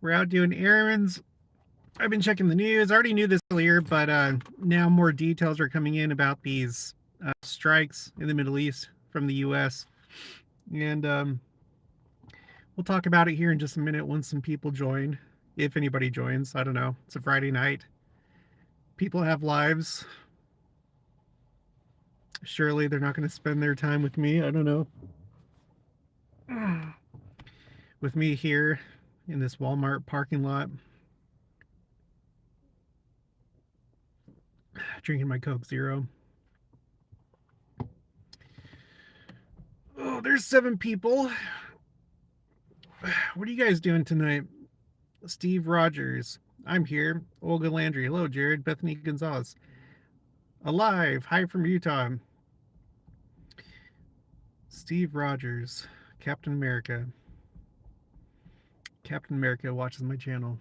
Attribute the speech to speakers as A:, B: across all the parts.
A: We're out doing errands. I've been checking the news. I already knew this earlier, but now more details are coming in about these strikes in the Middle East from the U.S. And we'll talk about it here in just a minute once some people join. If anybody joins, I don't know. It's a Friday night. People have lives. Surely they're not going to spend their time with me. I don't know. With me here in this Walmart parking lot, drinking my Coke Zero. Oh, there's 7 people. What are you guys doing tonight? Steve Rogers. I'm here. Olga Landry. Hello, Jared. Bethany Gonzalez. Alive. Hi from Utah. Steve Rogers. Captain America. Captain America watches my channel.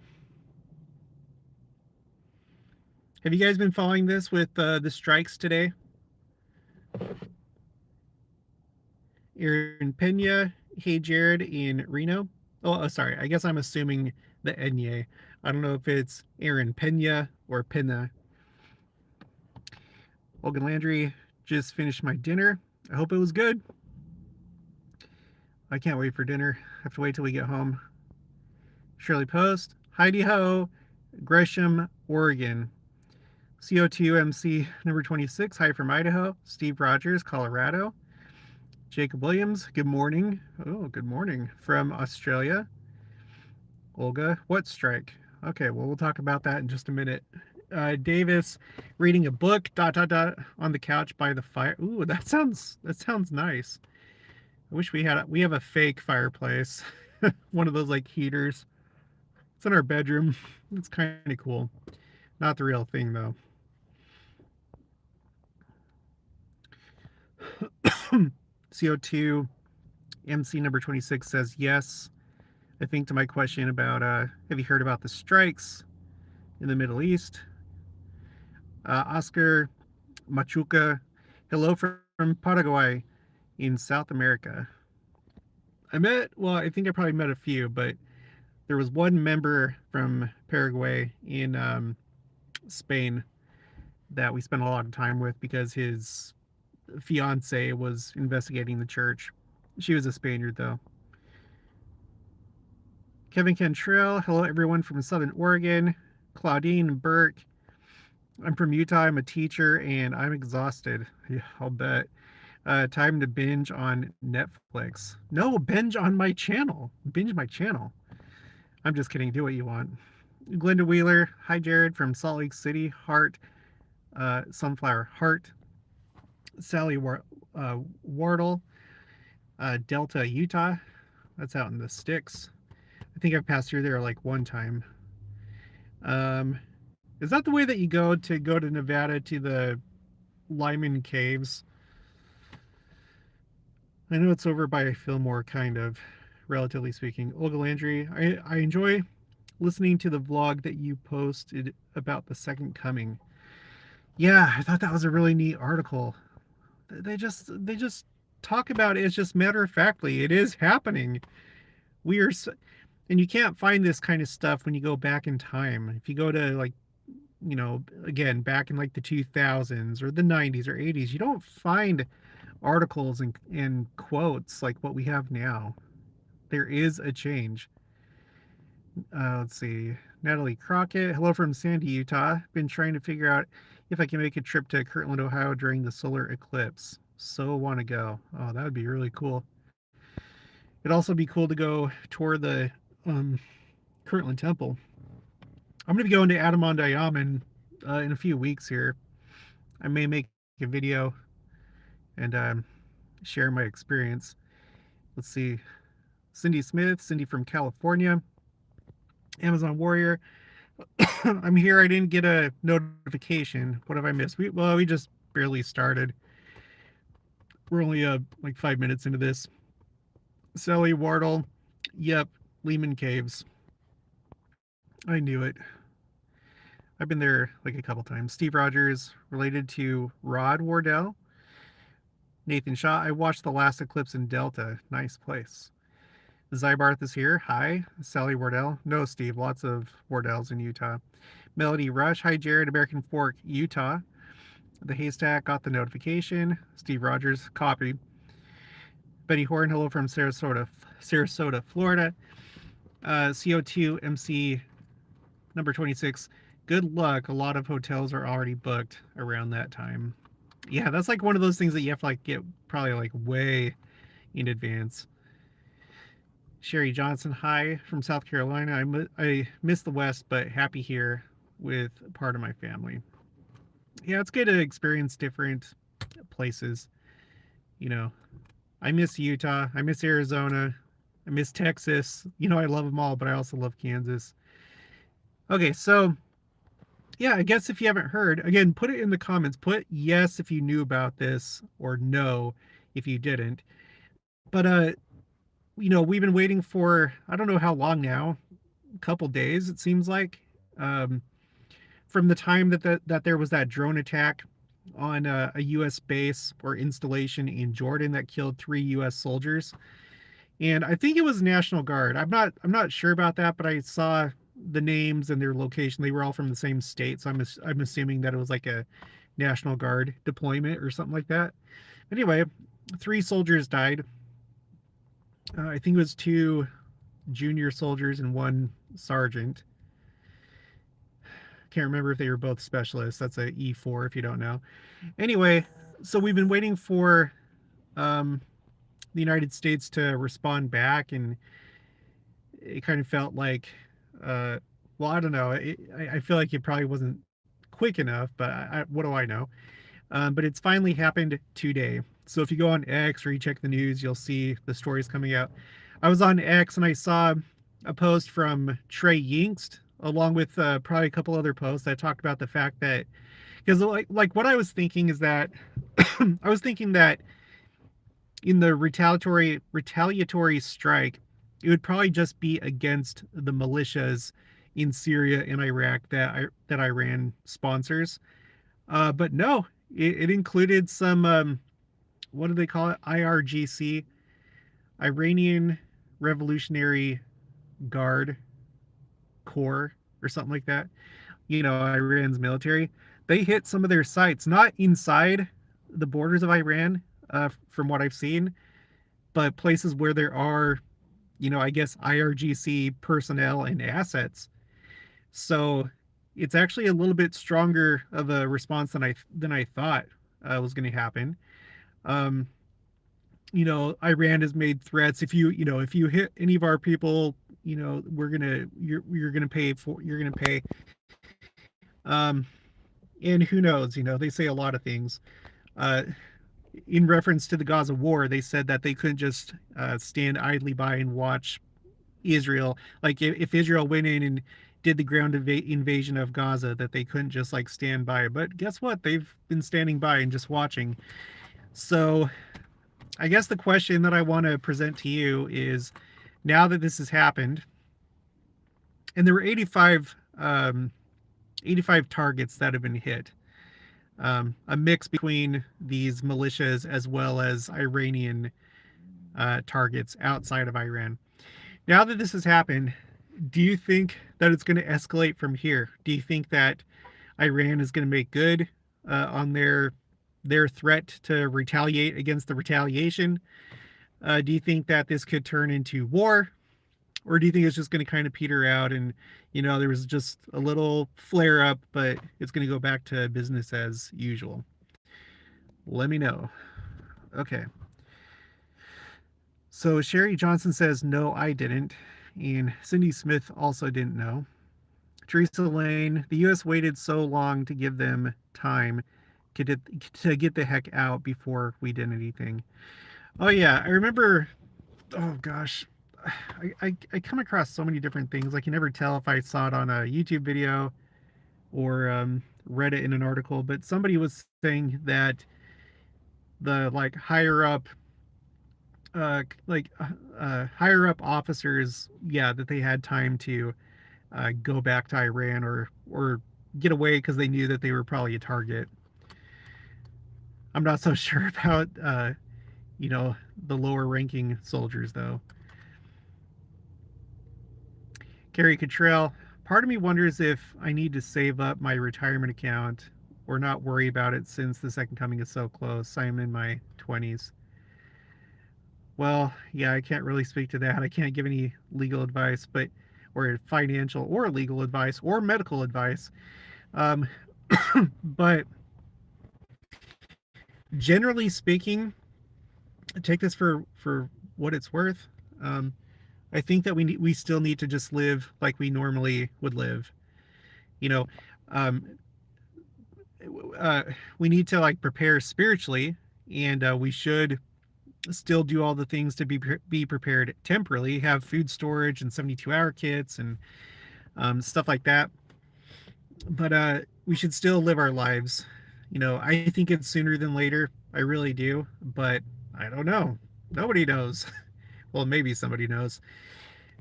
A: Have you guys been following this with the strikes today? Aaron Pena. Hey, Jared in Reno. Oh, sorry. I guess I'm assuming the Enye. I don't know if it's Aaron Pena or Pena. Olga Landry, just finished my dinner. I hope it was good. I can't wait for dinner. I have to wait till we get home. Shirley Post, Heidi Ho, Gresham, Oregon. CO2MC number 26, hi from Idaho. Steve Rogers, Colorado. Jacob Williams, good morning. Oh, good morning from Australia. Olga, what strike? Okay, well, we'll talk about that in just a minute. Davis, reading a book, ... on the couch by the fire. Ooh, that sounds nice. I wish we have a fake fireplace. One of those like heaters. It's in our bedroom. It's kind of cool. Not the real thing though. CO2 MC number 26 says yes. I think to my question about have you heard about the strikes in the Middle East? Oscar Machuca, hello from Paraguay in South America. I think I probably met a few, but there was one member from Paraguay in Spain that we spent a lot of time with because his fiance was investigating the church. She was a Spaniard, though. Kevin Cantrell, hello everyone from Southern Oregon. Claudine Burke, I'm from Utah. I'm a teacher and I'm exhausted. Yeah, I'll bet. Time to binge on Netflix. No, binge on my channel. Binge my channel. I'm just kidding. Do what you want. Glenda Wheeler. Hi, Jared from Salt Lake City. Heart. Sunflower Heart. Sally Wardle. Delta, Utah. That's out in the sticks. I think I've passed through there like one time. Is that the way that you go to Nevada to the Lyman Caves? I know it's over by Fillmore, kind of, relatively speaking. Olga Landry, I enjoy listening to the vlog that you posted about the Second Coming. Yeah, I thought that was a really neat article. They just talk about it. It's just matter of factly. It is happening. We are, and you can't find this kind of stuff when you go back in time. If you go to like, again, back in like the 2000s or the 90s or 80s, you don't find articles and quotes like what we have now. There is a change. Let's see. Natalie Crockett, hello from Sandy, Utah. Been trying to figure out if I can make a trip to Kirtland, Ohio during the solar eclipse. So want to go. Oh, that would be really cool. It'd also be cool to go tour the Kirtland Temple. I'm going to be going to Adamandayam in a few weeks here. I may make a video and share my experience. Let's see. Cindy Smith, Cindy from California. Amazon Warrior. I'm here. I didn't get a notification. What have I missed? We just barely started. We're only like 5 minutes into this. Sally Wardle. Yep. Lehman Caves. I knew it. I've been there like a couple times. Steve Rogers, related to Rod Wardell. Nathan Shaw, I watched the last eclipse in Delta. Nice place. Zybarth is here. Hi. Sally Wardell. No, Steve. Lots of Wardells in Utah. Melody Rush. Hi, Jared. American Fork, Utah. The Haystack got the notification. Steve Rogers. Copy. Betty Horn. Hello from Sarasota, Florida. CO2 MC number 26. Good luck. A lot of hotels are already booked around that time. Yeah, that's like one of those things that you have to like get probably like way in advance. Sherry Johnson, hi from South Carolina. I miss the West, but happy here with part of my family. Yeah, it's good to experience different places. You know, I miss Utah. I miss Arizona. I miss Texas. I love them all, but I also love Kansas. Okay, so yeah, I guess if you haven't heard, again, put it in the comments. Put yes if you knew about this or no if you didn't. But we've been waiting for I don't know how long now, a couple days it seems like, um, from the time that there was that drone attack on a U.S. base or installation in Jordan that killed 3 U.S. soldiers, and I think it was National Guard. I'm not sure about that, but I saw the names and their location. They were all from the same state, so I'm assuming that it was like a National Guard deployment or something like that. Anyway, 3 soldiers died. I think it was 2 junior soldiers and 1 sergeant. Can't remember if they were both specialists. That's a E4 if you don't know. Anyway, so we've been waiting for um, the United States to respond back, and it kind of felt like, well, I don't know. I feel like it probably wasn't quick enough, but what do I know? But it's finally happened today. So if you go on X or you check the news, you'll see the stories coming out. I was on X and I saw a post from Trey Yingst, along with probably a couple other posts that talked about the fact that, because like what I was thinking is that I was thinking that in the retaliatory strike, it would probably just be against the militias in Syria and Iraq that Iran sponsors. But no, it included some what do they call it? IRGC, Iranian Revolutionary Guard Corps or something like that. Iran's military. They hit some of their sites, not inside the borders of Iran, from what I've seen, but places where there are, I guess IRGC personnel and assets. So it's actually a little bit stronger of a response than I thought was going to happen. Um, Iran has made threats. If you hit any of our people, you're gonna pay. Um, and who knows? They say a lot of things. Uh, in reference to the Gaza war, they said that they couldn't just stand idly by and watch Israel. Like if Israel went in and did the ground invasion of Gaza, that they couldn't just like stand by. But guess what? They've been standing by and just watching. So I guess the question that I want to present to you is, now that this has happened, and there were 85 targets that have been hit, a mix between these militias as well as Iranian targets outside of Iran. Now that this has happened, do you think that it's going to escalate from here? Do you think that Iran is going to make good on their threat to retaliate against the retaliation? Do you think that this could turn into war? Or do you think it's just going to kind of peter out and, there was just a little flare up, but it's going to go back to business as usual? Let me know. Okay. So Sherry Johnson says, no, I didn't. And Cindy Smith also didn't know. Teresa Lane, the U.S. waited so long to give them time to get the heck out before we did anything. Oh, yeah. I remember, oh, gosh. I come across so many different things. I can never tell if I saw it on a YouTube video or read it in an article, but somebody was saying that the higher up officers, yeah, that they had time to go back to Iran or get away because they knew that they were probably a target. I'm not so sure about the lower ranking soldiers though. Carrie Cottrell, part of me wonders if I need to save up my retirement account or not worry about it since the second coming is so close. I'm in my 20s. Well, yeah, I can't really speak to that. I can't give any legal advice, but or financial or legal advice or medical advice. Um, but generally speaking, take this for what it's worth. Um, I think that we still need to just live like we normally would live. You know, um, uh, we need to like prepare spiritually, and we should still do all the things to be prepared temporally. Have food storage and 72-hour kits and stuff like that. But we should still live our lives. I think it's sooner than later. I really do, but I don't know. Nobody knows. Well, maybe somebody knows,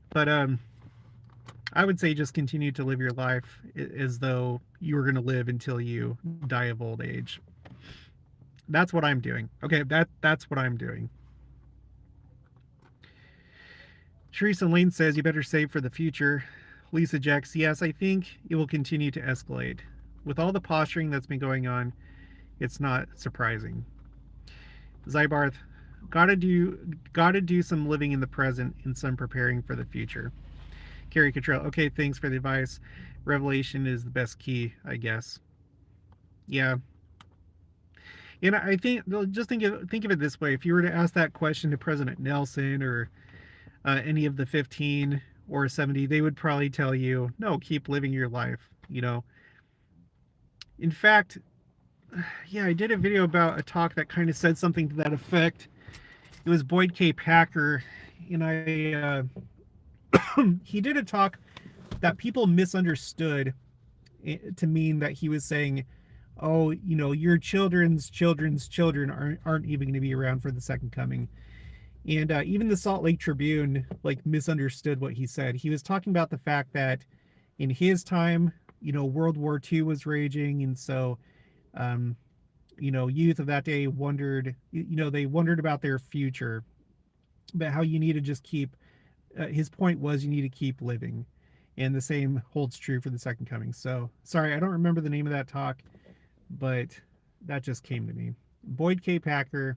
A: but I would say just continue to live your life as though you were going to live until you die of old age. That's what I'm doing. Okay, that's what I'm doing. Teresa Lane says you better save for the future. Lisa Jacks, yes, I think it will continue to escalate. With all the posturing that's been going on, it's not surprising. Zybarth, gotta do some living in the present and some preparing for the future. Carrie Cottrell, okay, thanks for the advice. Revelation is the best key, I guess. Yeah. And I think, just think of it this way. If you were to ask that question to President Nelson or any of the 15 or 70, they would probably tell you, no, keep living your life. In fact, yeah, I did a video about a talk that kind of said something to that effect. It was Boyd K. Packer, and he did a talk that people misunderstood to mean that he was saying, oh, your children's children aren't even going to be around for the second coming. And even the Salt Lake Tribune misunderstood what he said. He was talking about the fact that in his time, World War II was raging, and so youth of that day wondered, they wondered about their future, but how you need to just keep, his point was you need to keep living. And the same holds true for the second coming. So, sorry, I don't remember the name of that talk, but that just came to me. Boyd K. Packer.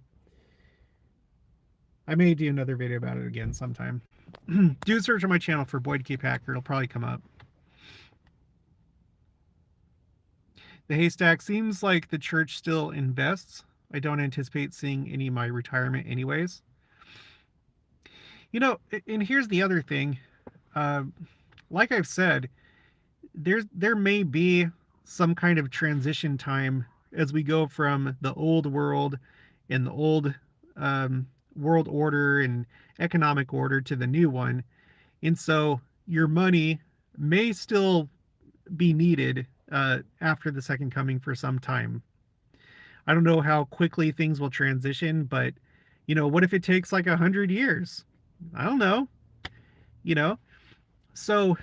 A: I may do another video about it again sometime. Do a search on my channel for Boyd K. Packer. It'll probably come up. The Haystack, seems like the church still invests. I don't anticipate seeing any of my retirement anyways. And here's the other thing. Like I've said, there may be some kind of transition time as we go from the old world and the old world order and economic order to the new one. And so your money may still be needed after the second coming for some time. I don't know how quickly things will transition, but what if it takes like 100 years? I don't know. So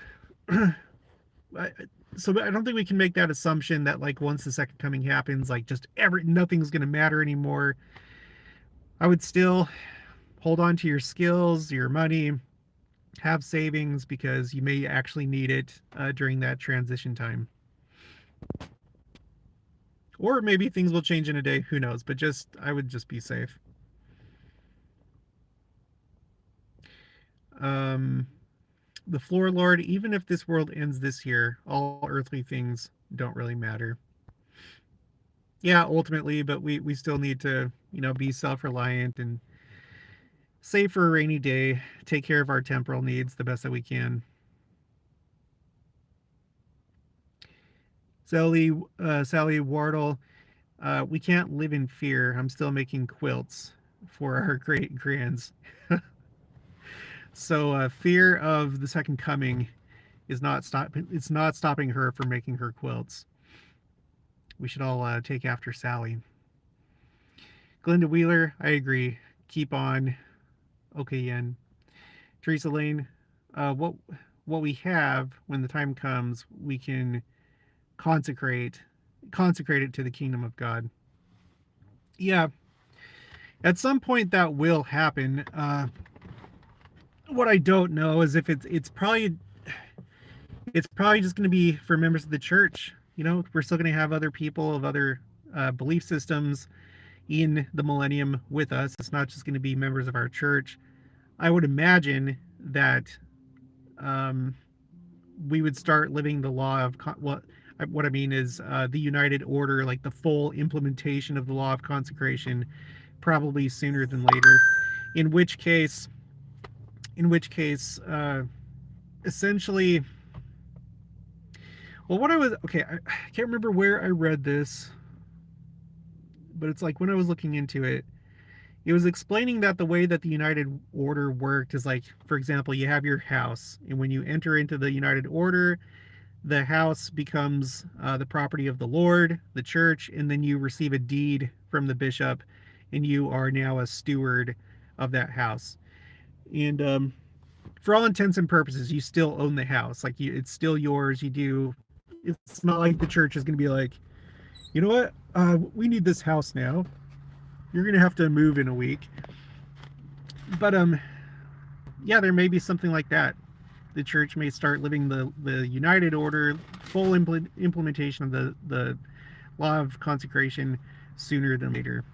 A: so I don't think we can make that assumption that once the second coming happens, nothing's going to matter anymore. I would still hold on to your skills, your money, have savings, because you may actually need it during that transition time. Or maybe things will change in a day, who knows, but I would just be safe. The Floor Lord, even if this world ends this year, all earthly things don't really matter. Yeah, ultimately, but we still need to, be self-reliant and save for a rainy day, take care of our temporal needs the best that we can. Sally Wardle, we can't live in fear. I'm still making quilts for our great grands. So fear of the second coming is not it's not stopping her from making her quilts. We should all take after Sally. Glenda Wheeler, I agree. Keep on. Okay, Yen. Teresa Lane, what we have, when the time comes, we can consecrate it to the kingdom of God. Yeah, at some point that will happen. What I don't know is if it's probably, it's probably just going to be for members of the church. We're still going to have other people of other belief systems in the millennium with us. It's not just going to be members of our church. I would imagine that um, we would start living the law of what I mean is the United Order, like the full implementation of the law of consecration, probably sooner than later. In which case, in which case, essentially, well, what I was okay, I can't remember where I read this, but it's like when I was looking into it, it was explaining that the way that the United Order worked is like, for example, you have your house, and when you enter into the United Order, the house becomes the property of the Lord, the church, and then you receive a deed from the bishop, and you are now a steward of that house. And for all intents and purposes, you still own the house. Like it's still yours. It's not like the church is going to be like, you know what? We need this house now. You're going to have to move in a week. But yeah, there may be something like that. The church may start living the United Order, full implementation of the law of consecration sooner than later.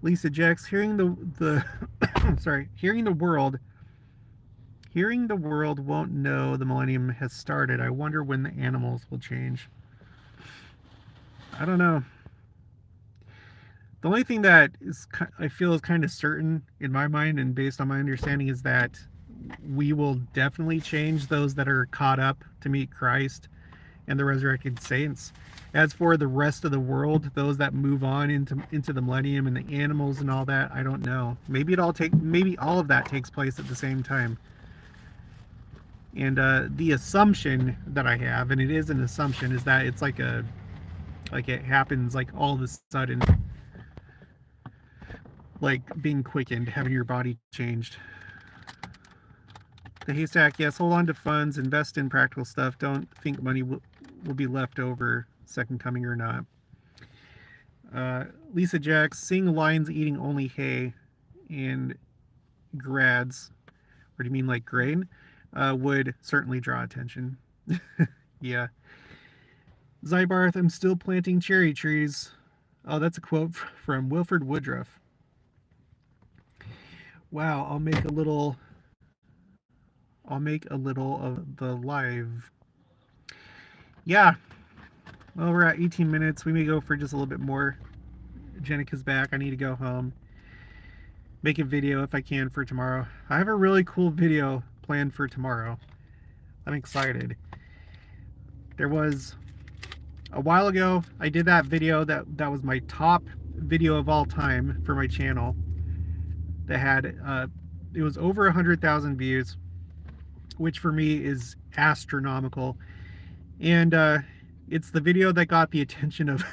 A: Lisa Jex, hearing the sorry, hearing the world won't know the millennium has started. I wonder when the animals will change. I don't know. The only thing that I feel is kind of certain in my mind and based on my understanding is that we will definitely change those that are caught up to meet Christ and the resurrected saints. As for the rest of the world, those that move on into the millennium and the animals and all that, I don't know. Maybe all of that takes place at the same time. And the assumption that I have, and it is an assumption, is that it's like it happens like all of a sudden, like being quickened, having your body changed. The haystack, yes, hold on to funds, invest in practical stuff. Don't think money will be left over, second coming or not. Lisa Jacks, seeing lions eating only hay and grads, or do you mean like grain, would certainly draw attention. Yeah. Zybarth, I'm still planting cherry trees. Oh, that's a quote from Wilford Woodruff. Wow, I'll make a little of the live. Yeah. Well, we're at 18 minutes. We may go for just a little bit more. Jenica's back. I need to go home. Make a video if I can for tomorrow. I have a really cool video planned for tomorrow. I'm excited. There was a while ago, I did that video that was my top video of all time for my channel. That had it was over 100,000 views, which for me is astronomical. And it's the video that got the attention of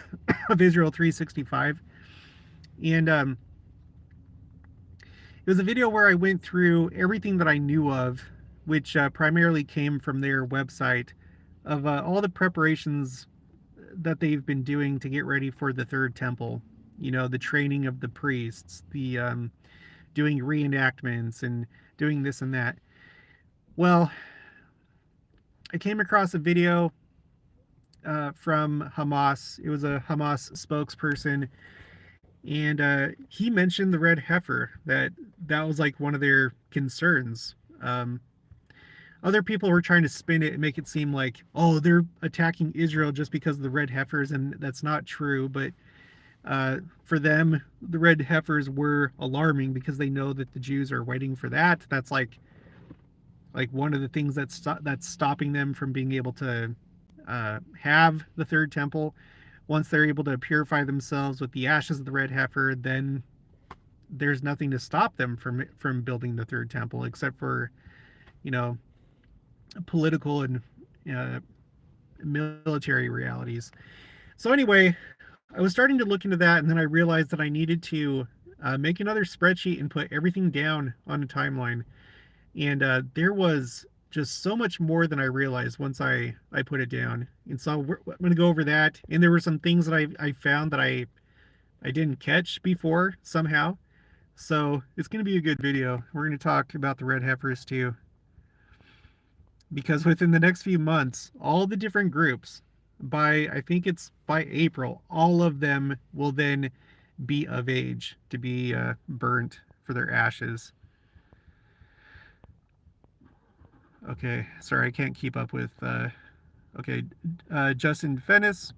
A: of Israel 365. And it was a video where I went through everything that I knew of, which primarily came from their website, of all the preparations that they've been doing to get ready for the third temple. The training of the priests, the doing reenactments and doing this and that. Well, I came across a video from Hamas. It was a Hamas spokesperson, and he mentioned the red heifer, that was like one of their concerns. Other people were trying to spin it and make it seem like, oh, they're attacking Israel just because of the red heifers, and that's not true. But for them, the red heifers were alarming because they know that the Jews are waiting for that. That's like one of the things that's stopping them from being able to have the third temple. Once they're able to purify themselves with the ashes of the red heifer, then there's nothing to stop them from building the third temple, except for political and military realities. So anyway, I was starting to look into that, and then I realized that I needed to make another spreadsheet and put everything down on a timeline. And there was just so much more than I realized once I put it down. And so I'm going to go over that. And there were some things that I found that I didn't catch before somehow. So it's going to be a good video. We're going to talk about the red heifers too. Because within the next few months, all the different groups, I think it's by April, all of them will then be of age to be burnt for their ashes. Okay, sorry, I can't keep up with, okay, Justin Fennis.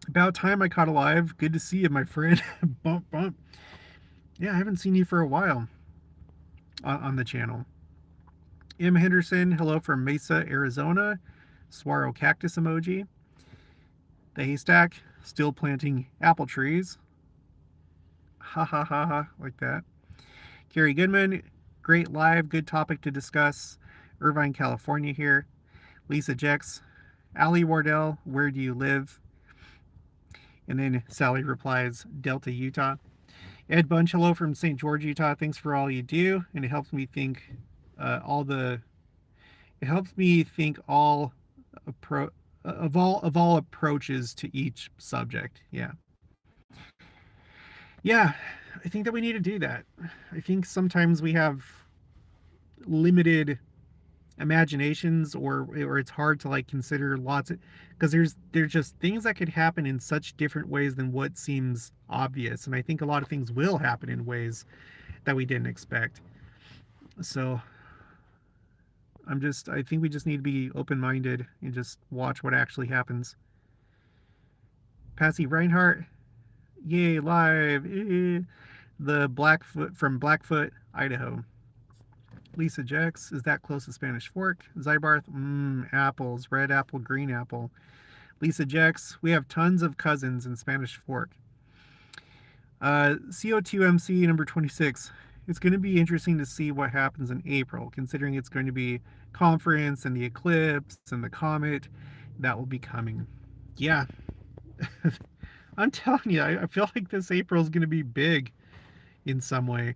A: About time I caught alive. Good to see you, my friend. Bump, bump. Yeah, I haven't seen you for a while on the channel. M. Henderson, hello from Mesa, Arizona. Swaro cactus emoji. The haystack, still planting apple trees. Ha ha ha ha, like that. Carrie Goodman, great live, good topic to discuss. Irvine, California here. Lisa Jex, Allie Wardell, where do you live? And then Sally replies, Delta, Utah. Ed Bunch, hello from St. George, Utah. Thanks for all you do, and it helps me think all approaches to each subject. Yeah, I think that we need to do that. I think sometimes we have limited imaginations, or it's hard to like consider lots of, because there's just things that could happen in such different ways than what seems obvious, and I think a lot of things will happen in ways that we didn't expect. So I think we just need to be open-minded and just watch what actually happens. Patsy Reinhardt, yay, live. The Blackfoot from Blackfoot, Idaho. Lisa Jex, is that close to Spanish Fork? Zybarth, apples, red apple, green apple. Lisa Jex, we have tons of cousins in Spanish Fork. CO2MC number 26. It's going to be interesting to see what happens in April, considering it's going to be conference and the eclipse and the comet that will be coming. Yeah. I'm telling you, I feel like this April is going to be big in some way.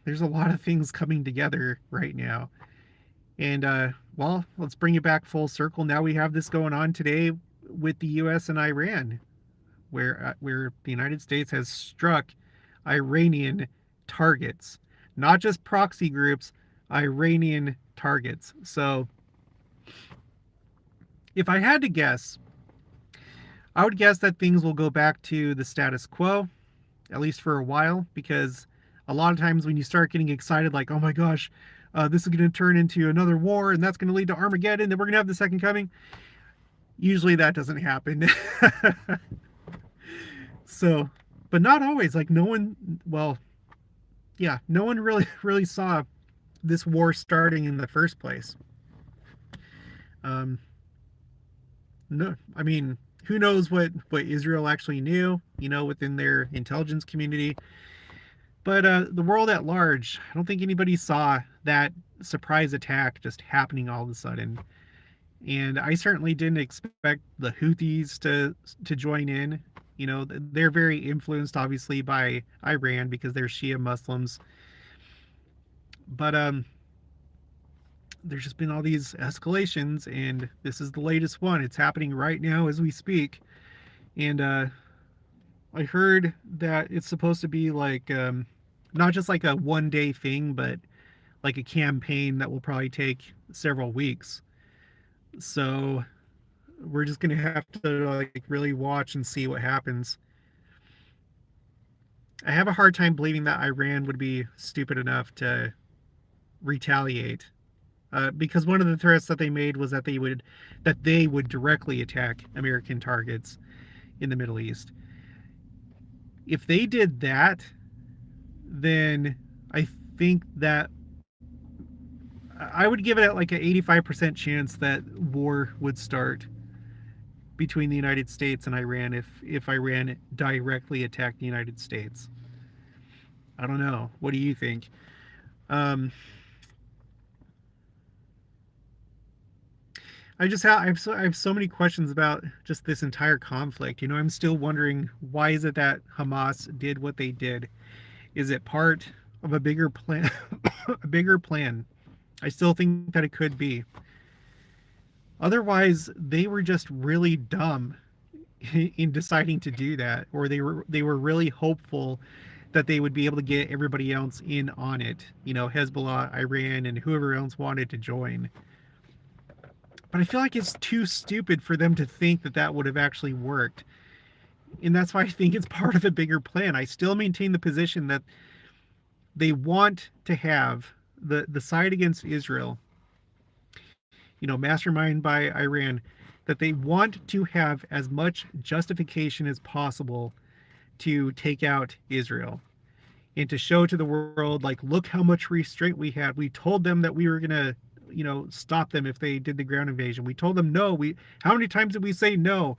A: There's a lot of things coming together right now. And, well, let's bring it back full circle. Now we have this going on today with the U.S. and Iran, where the United States has struck Iranian targets, not just proxy groups, Iranian targets. So if I had to guess, I would guess that things will go back to the status quo, at least for a while, because a lot of times when you start getting excited, like, oh my gosh, this is going to turn into another war, and that's going to lead to Armageddon, and we're going to have the second coming, usually that doesn't happen. So, but not always. Like, no one really saw this war starting in the first place. No, I mean, who knows what Israel actually knew, within their intelligence community. But the world at large, I don't think anybody saw that surprise attack just happening all of a sudden. And I certainly didn't expect the Houthis to join in. They're very influenced, obviously, by Iran because they're Shia Muslims. But there's just been all these escalations, and this is the latest one. It's happening right now as we speak. And I heard that it's supposed to be like not just like a one-day thing, but like a campaign that will probably take several weeks. So we're just gonna have to like really watch and see what happens. I have a hard time believing that Iran would be stupid enough to retaliate, because one of the threats that they made was that they would directly attack American targets in the Middle East. If they did that, then I think that I would give it like an 85% chance that war would start between the United States and Iran if Iran directly attacked the United States. I don't know. What do you think? I have so many questions about just this entire conflict. I'm still wondering, why is it that Hamas did what they did? Is it part of a bigger plan? A bigger plan? I still think that it could be. Otherwise, they were just really dumb in deciding to do that, or they were really hopeful that they would be able to get everybody else in on it. Hezbollah, Iran, and whoever else wanted to join. But I feel like it's too stupid for them to think that that would have actually worked. And that's why I think it's part of a bigger plan. I still maintain the position that they want to have the side against Israel, mastermind by Iran, that they want to have as much justification as possible to take out Israel and to show to the world, like, look how much restraint we had. We told them that we were going to, stop them if they did the ground invasion. We told them no. How many times did we say no?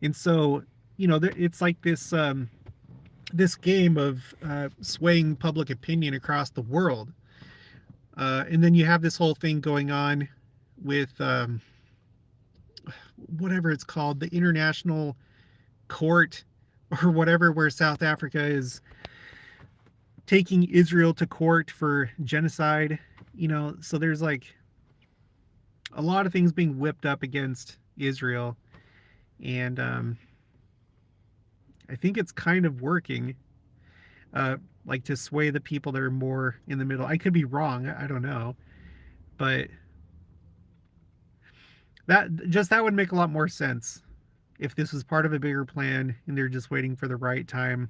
A: And so, it's like this game of swaying public opinion across the world. And then you have this whole thing going on with whatever it's called, the International Court or whatever, where South Africa is taking Israel to court for genocide. So there's like a lot of things being whipped up against Israel. And I think it's kind of working, like to sway the people that are more in the middle. I could be wrong. I don't know. But that would make a lot more sense if this was part of a bigger plan and they're just waiting for the right time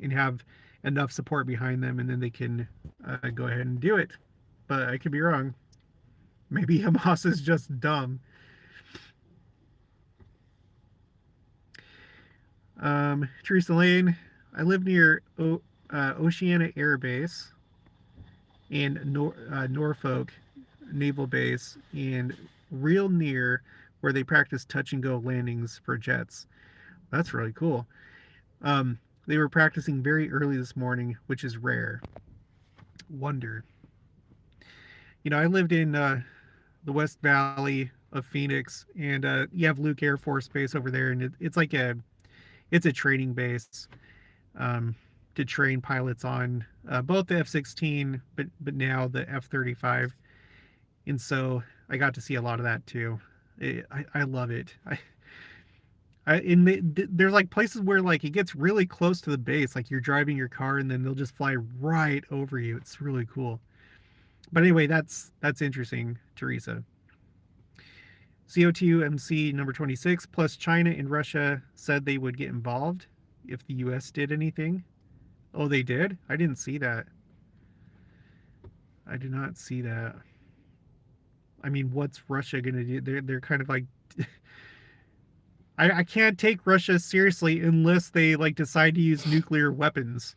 A: and have enough support behind them, and then they can go ahead and do it. But I could be wrong. Maybe Hamas is just dumb. Teresa Lane, I live near Oceana Air Base and Norfolk Naval Base, and real near where they practice touch and go landings for jets. That's really cool. They were practicing very early this morning, which is rare. Wonder. I lived in the West Valley of Phoenix, and you have Luke Air Force Base over there, and it's like it's a training base to train pilots on both the F-16, but now the F-35. And so I got to see a lot of that too. I love it. There's like places where like it gets really close to the base, like you're driving your car and then they'll just fly right over you. It's really cool. But anyway, that's interesting, Teresa. CO2MC number 26, plus China and Russia said they would get involved if the US did anything. Oh, they did? I didn't see that. I did not see that. I mean, what's Russia going to do? They're kind of like... I can't take Russia seriously unless they like decide to use nuclear weapons.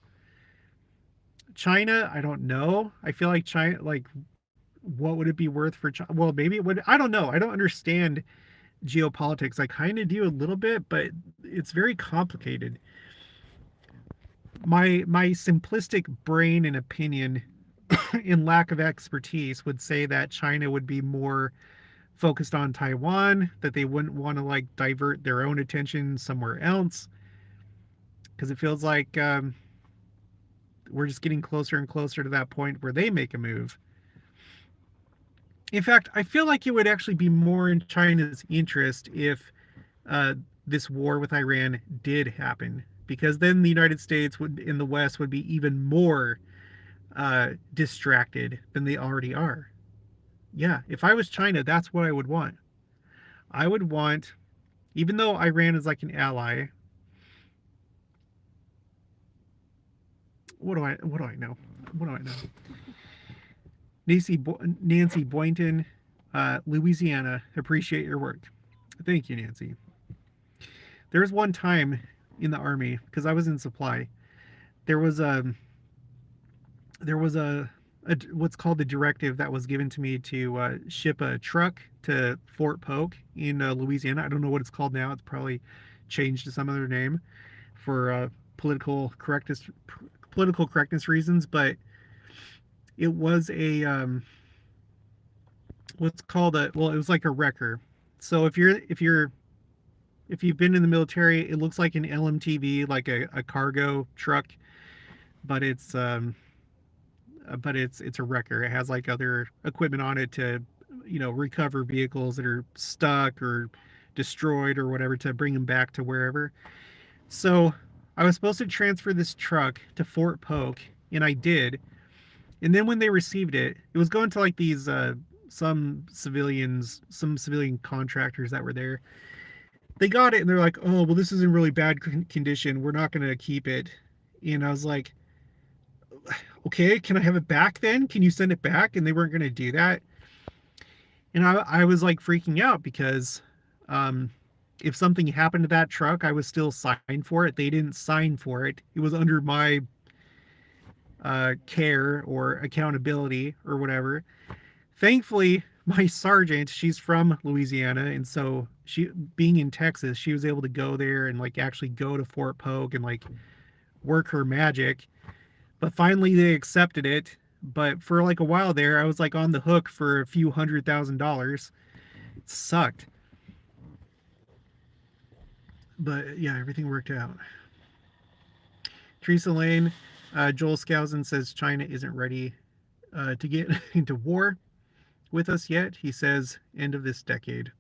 A: China, I don't know. I feel like China, like, what would it be worth for China? Well, maybe it would. I don't know. I don't understand geopolitics. I kind of do a little bit, but it's very complicated. My simplistic brain and opinion in lack of expertise would say that China would be more focused on Taiwan, that they wouldn't want to like divert their own attention somewhere else, because it feels like we're just getting closer and closer to that point where they make a move. In fact, I feel like it would actually be more in China's interest if this war with Iran did happen, because then the United States would, in the West, would be even more distracted than they already are. Yeah, if I was China, that's what I would want. I would want, even though Iran is like an ally, what do I know? What do I know? Nancy Boynton, Louisiana, appreciate your work. Thank you, Nancy. There was one time in the Army, because I was in supply, there was a what's called the directive that was given to me to ship a truck to Fort Polk in Louisiana. I don't know what it's called now. It's probably changed to some other name for political correctness reasons. But it was a what's called it was like a wrecker. So if you've been in the military, it looks like an LMTV, like a cargo truck, but it's but it's a wrecker. It has like other equipment on it to, recover vehicles that are stuck or destroyed or whatever, to bring them back to wherever. So I was supposed to transfer this truck to Fort Polk, and I did. And then when they received it, it was going to like these some civilian contractors that were there. They got it and they're like, "Oh, well, this is in really bad condition. We're not going to keep it." And I was like, "Okay, can I have it back then? Can you send it back?" And they weren't going to do that. And I was like freaking out because um, if something happened to that truck, I was still signed for it. They didn't sign for it. It was under my care or accountability or whatever. Thankfully, my sergeant, she's from Louisiana, and so she, being in Texas, she was able to go there and like actually go to Fort Polk and like work her magic. But finally, they accepted it. But for like a while there, I was like on the hook for a few $100,000. It sucked. But yeah, everything worked out. Teresa Lane, Joel Skousen says China isn't ready to get into war with us yet. He says end of this decade.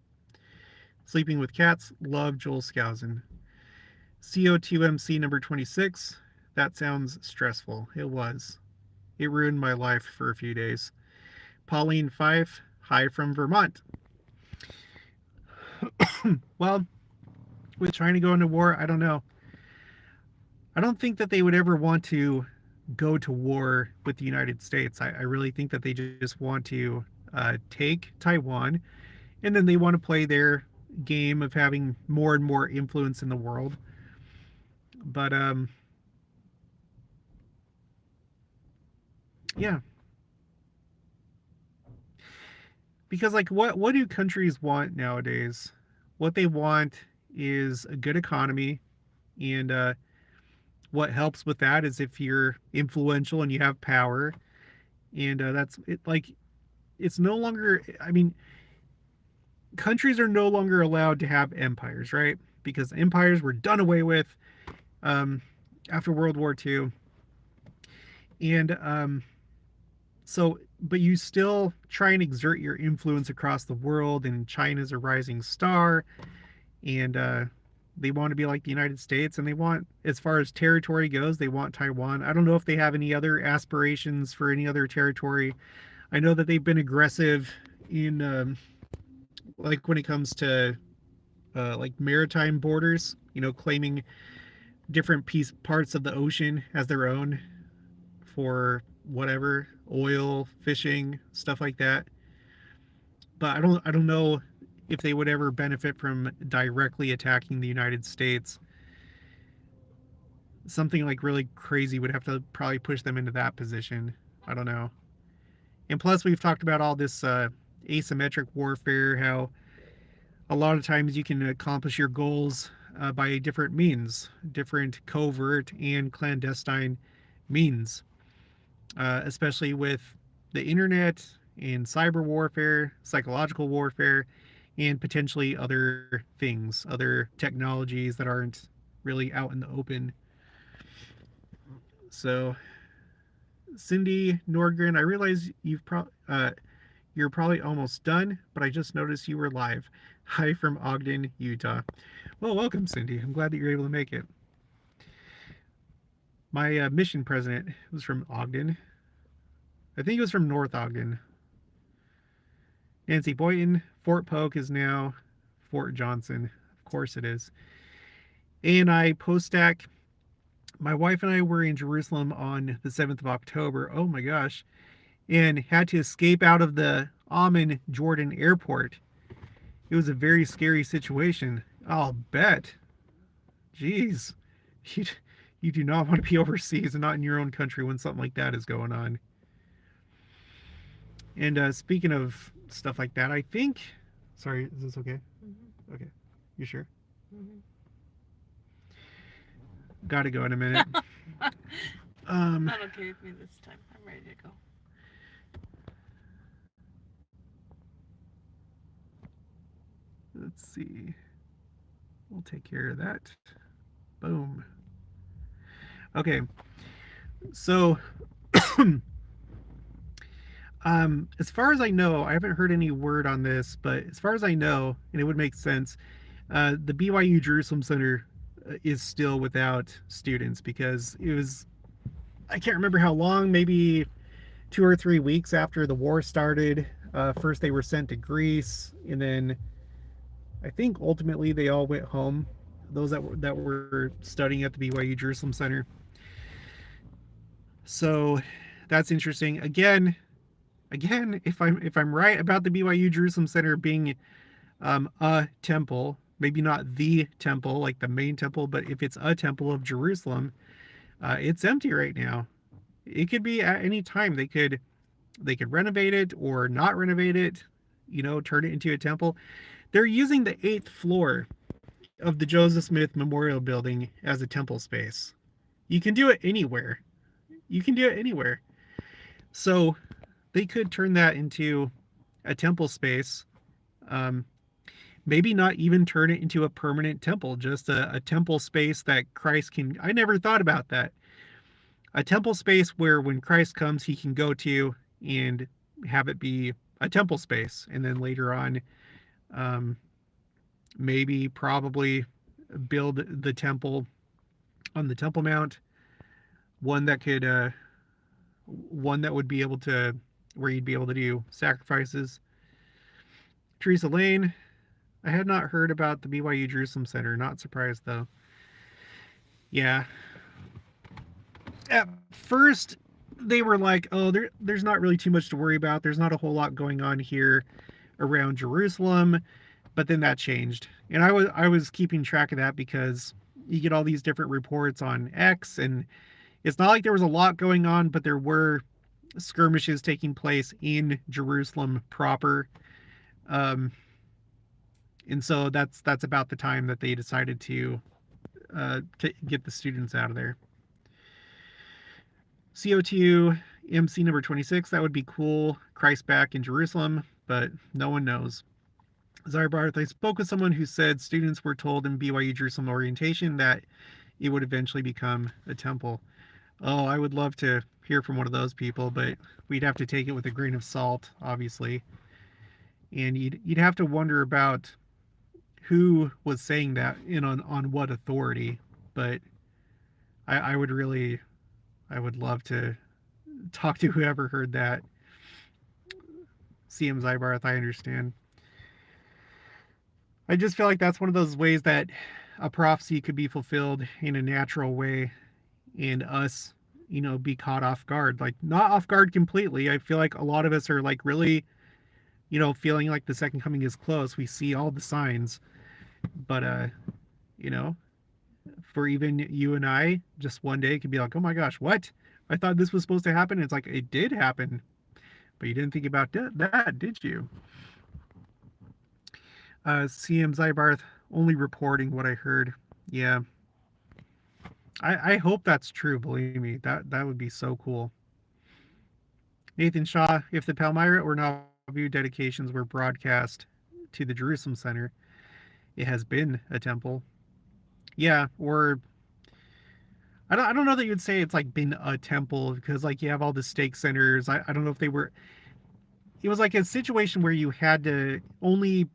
A: Sleeping with Cats, love Joel Skousen. CO2MC number 26, that sounds stressful. It was. It ruined my life for a few days. Pauline Fife, hi from Vermont. Well, with trying to go into war, I don't know. I don't think that they would ever want to go to war with the United States. I really think that they just want to take Taiwan, and then they want to play their game of having more and more influence in the world. But yeah, because like what do countries want nowadays? What they want is a good economy, and what helps with that is if you're influential and you have power, and that's it. Like it's no longer. I mean, countries are no longer allowed to have empires, right? Because empires were done away with um, after World War II, and so but you still try and exert your influence across the world, and China's a rising star, and they want to be like the United States, and they want, as far as territory goes, they want Taiwan. I don't know if they have any other aspirations for any other territory. I know that they've been aggressive in like when it comes to like maritime borders, claiming different parts of the ocean as their own for whatever, oil, fishing, stuff like that. But I don't know if they would ever benefit from directly attacking the United States. Something like really crazy would have to probably push them into that position. I don't know. And plus, we've talked about all this asymmetric warfare, how a lot of times you can accomplish your goals by different means, different covert and clandestine means, especially with the internet and cyber warfare, psychological warfare, and potentially other things, other technologies that aren't really out in the open. So, Cindy Nordgren, I realize you're probably almost done, but I just noticed you were live. Hi from Ogden, Utah. Well, welcome, Cindy. I'm glad that you're able to make it. My mission president was from Ogden. I think it was from North Ogden. Nancy Boynton, Fort Polk is now Fort Johnson. Of course it is. ANI Postack. My wife and I were in Jerusalem on the 7th of October. Oh my gosh. And had to escape out of the Amman, Jordan airport. It was a very scary situation. I'll bet. Jeez. You, you do not want to be overseas and not in your own country when something like that is going on. And speaking of stuff like that, I think. Sorry, is this okay? Mm-hmm. Okay. You sure? Mm-hmm. Gotta go in a minute.
B: Not okay with me this time. I'm ready to go.
A: Let's see. We'll take care of that. Boom. Okay. So As far as I know, I haven't heard any word on this, but as far as I know, and it would make sense, the BYU Jerusalem Center is still without students because it was, I can't remember how long, maybe 2 or 3 weeks after the war started. First, they were sent to Greece, and then I think ultimately they all went home. Those that were studying at the BYU Jerusalem Center. So that's interesting. Again, if I'm right about the BYU Jerusalem Center being a temple, maybe not the temple like the main temple, but if it's a temple of Jerusalem, it's empty right now. It could be at any time they could renovate it or not renovate it, turn it into a temple. They're using the 8th floor of the Joseph Smith Memorial Building as a temple space. You can do it anywhere. You can do it anywhere. So they could turn that into a temple space. Um, Maybe not even turn it into a permanent temple, just a temple space that Christ can. I never thought about that. A temple space where when Christ comes, he can go to and have it be a temple space. And then later on, um, maybe probably build the temple on the Temple Mount, one that could, one that would be able to, where you'd be able to do sacrifices. Teresa Lane, I had not heard about the BYU Jerusalem Center. Not surprised though. Yeah. At first, they were like, "Oh, there's not really too much to worry about. There's not a whole lot going on here around Jerusalem." But then that changed, and I was keeping track of that because you get all these different reports on X, and it's not like there was a lot going on, but there were skirmishes taking place in Jerusalem proper. Um, and so that's about the time that they decided to get the students out of there. CO2 MC number 26, that would be cool. Christ back in Jerusalem, but no one knows. Zarbarth, I spoke with someone who said students were told in BYU Jerusalem orientation that it would eventually become a temple. Oh, I would love to hear from one of those people, but we'd have to take it with a grain of salt, obviously. And you'd have to wonder about who was saying that and on what authority. But I would really, I would love to talk to whoever heard that. CM Zybarth, I understand. I just feel like that's one of those ways that a prophecy could be fulfilled in a natural way and us, be caught off guard. Like, not off guard completely. I feel like a lot of us are like really, feeling like the second coming is close. We see all the signs. But, you know, for even you and I, just one day could be like, oh my gosh, what? I thought this was supposed to happen. It's like, it did happen. But you didn't think about that, did you? CM Zybarth, only reporting what I heard. Yeah. I hope that's true, believe me. That would be so cool. Nathan Shaw, if the Palmyra or Nauvoo dedications were broadcast to the Jerusalem Center, it has been a temple. Yeah, or I don't know that you would say it's like been a temple because like you have all the stake centers. I don't know if they were. It was like a situation where you had to only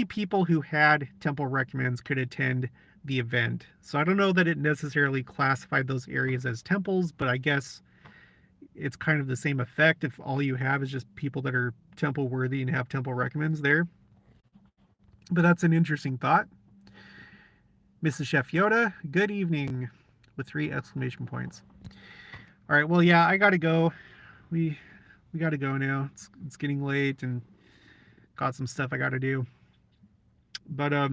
A: people who had temple recommends could attend the event. So I don't know that it necessarily classified those areas as temples, but I guess it's kind of the same effect if all you have is just people that are temple worthy and have temple recommends there. But that's an interesting thought. Mrs. Chef Yoda, good evening, with 3 exclamation points. All right, well, yeah, I gotta go. We gotta go now. It's getting late and got some stuff I gotta do. But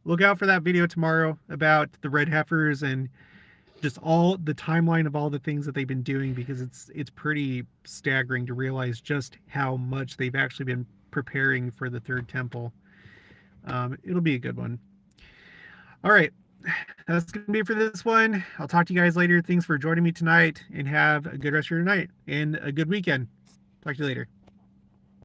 A: look out for that video tomorrow about the red heifers and just all the timeline of all the things that they've been doing, because it's pretty staggering to realize just how much they've actually been preparing for the third temple. It'll be a good one. All right, that's gonna be it for this one. I'll talk to you guys later. Thanks for joining me tonight, and have a good rest of your night and a good weekend. Talk to you later.